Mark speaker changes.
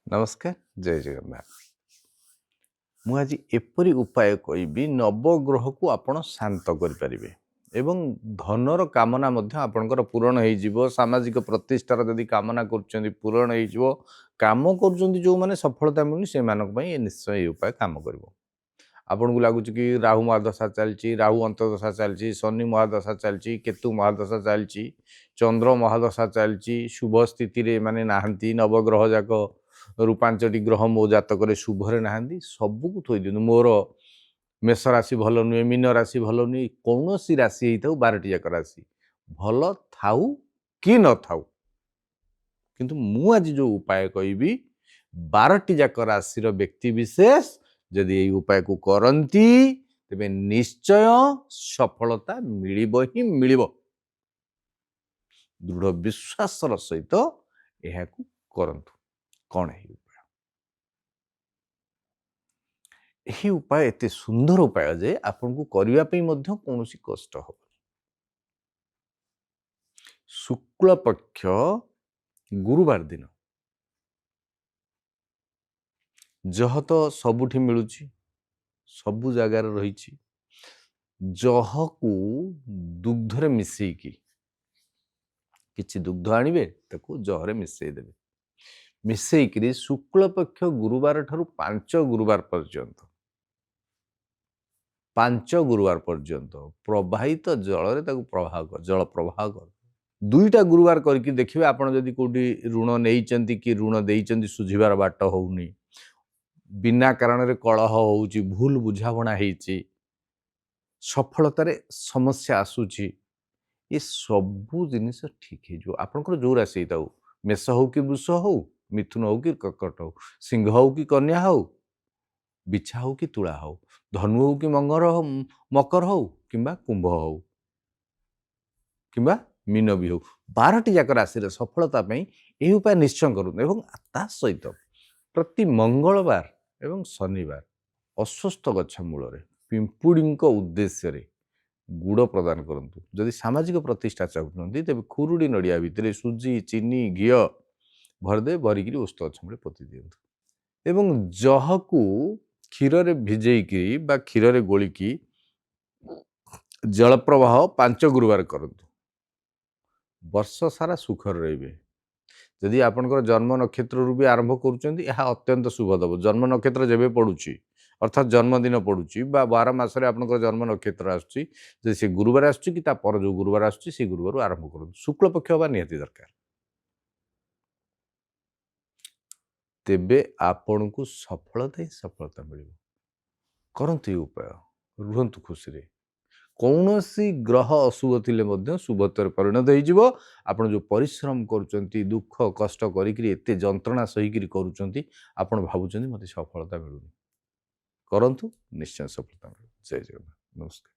Speaker 1: नमस्कार जय जगन्नाथ। मु आज एपरी उपाय कहबी नवग्रह को आपण शांत करें एवं धनर कामना आपणकर पूरण हो सामाजिक प्रतिष्ठार जदि कामना कर पूरण हो कम कर जो मैंने सफलता मिलूनी से निश्चय ये उपाय काम कर आपन को लगुच कि राहु महादशा चलती राहु अंतर्दशा चलती शनि महादशा चलती केतु महादशा चलती चंद्र महादशा चलती शुभ स्थिति माने नहांती नवग्रह जाक रु 5टी ग्रह मो जातक शुभरे नहांती सबको थोई दिनु मोर मेष राशि भल नुहे मीन राशि भल नुहे कौन सी राशि होता 12टी जाक राशि भल थाउ कि न थाउ किंतु मु आज जो उपाय कहबी 12टी जाक राशि व्यक्ति विशेष जदि ये उपाय को करती तेबे निश्चय सफलता मिलिब ही मिलिब दृढ़ विश्वास सहित यह करंतु कौन है उपाय यही उपाय एते सुंदर उपाय जे आपन को करिया पई मध्य कोनोसी कष्ट हो शुक्ल पक्ष गुरुवार दिन जह तो सबुठी मिलुची सबु जगार रही जह को दुग्धरे मिसेकी किछि दुग्ध आणिबे ताको जहरे मिसई देबे मिसेकी शुक्ल पक्ष गुरुवार ठारू 5 गुरुवार पर्यंत प्रवाहित जल प्रवाह कर जल प्रवाह कर 2टा गुरुवार करके देखिए आपण जदि कोठी ऋण नहीं कि ऋण देइचंती सुझिबार बाट होउनी बिना कारण रे कलह होउची भूल बुझावणा हेची सफलतार समस्या आसुची ये सबू जिनिस ठीक है जो आपनकर जो राशि ताऊ मेष हो कि वृष हो मिथुन हो कि कर्कट हो सिंह हो कि कन्या हो बिछा हो कि तुला हो धनु हो कि मकर हो किंबा कुंभ हो किंबा मीन भी हो 12टी जाक राशि सफलता यही उपाय निश्चय करूँ एवं ता सहित प्रति मंगलवार एवं शनिवार अस्वस्थ गछ मूल पिंपुड़ी उद्देश्य गुड़ प्रदान करंतु जदि सामाजिक प्रतिष्ठा चाहते तेज खुरुड़ी नड़िया भितर सुजी चीनी घी भरदे भरिकी ओस्त गछ मूले पोति दिंतु एवं जह को क्षीर भिजेकी बा क्षीर गोलिकी जल प्रवाह 5 गुरुवार करंतु वर्ष सारा सुखर रे जदि आपनकर जन्म नक्षत्र भी आरंभ करुँच अत्यंत शुभ दब जन्म नक्षत्र जेबे पड़ुची अर्थात जन्मदिन पड़ुची 12 मास आपनकर जन्म नक्षत्र आसुची जदि से गुरुवार आसुची कि तापर जो गुरुवार आसुची से गुरुवार आरंभ करूँ शुक्ल पक्ष हवा निहाती दरकार तेबे आपण को सफलता ही सफलता मिल करंतु ये उपाय रुहंतु खुशी रे कौन सी ग्रह अशुभ थिले शुभत्व परिणत हो आपड़ जो परिश्रम करुँच दुख कष्ट करते जंत्रणा सहीकि करुँच आपड़ भावुं मत सफलता मिलूनी करंतु निश्चय सफलता मिल जय जगन्नाथ नमस्कार।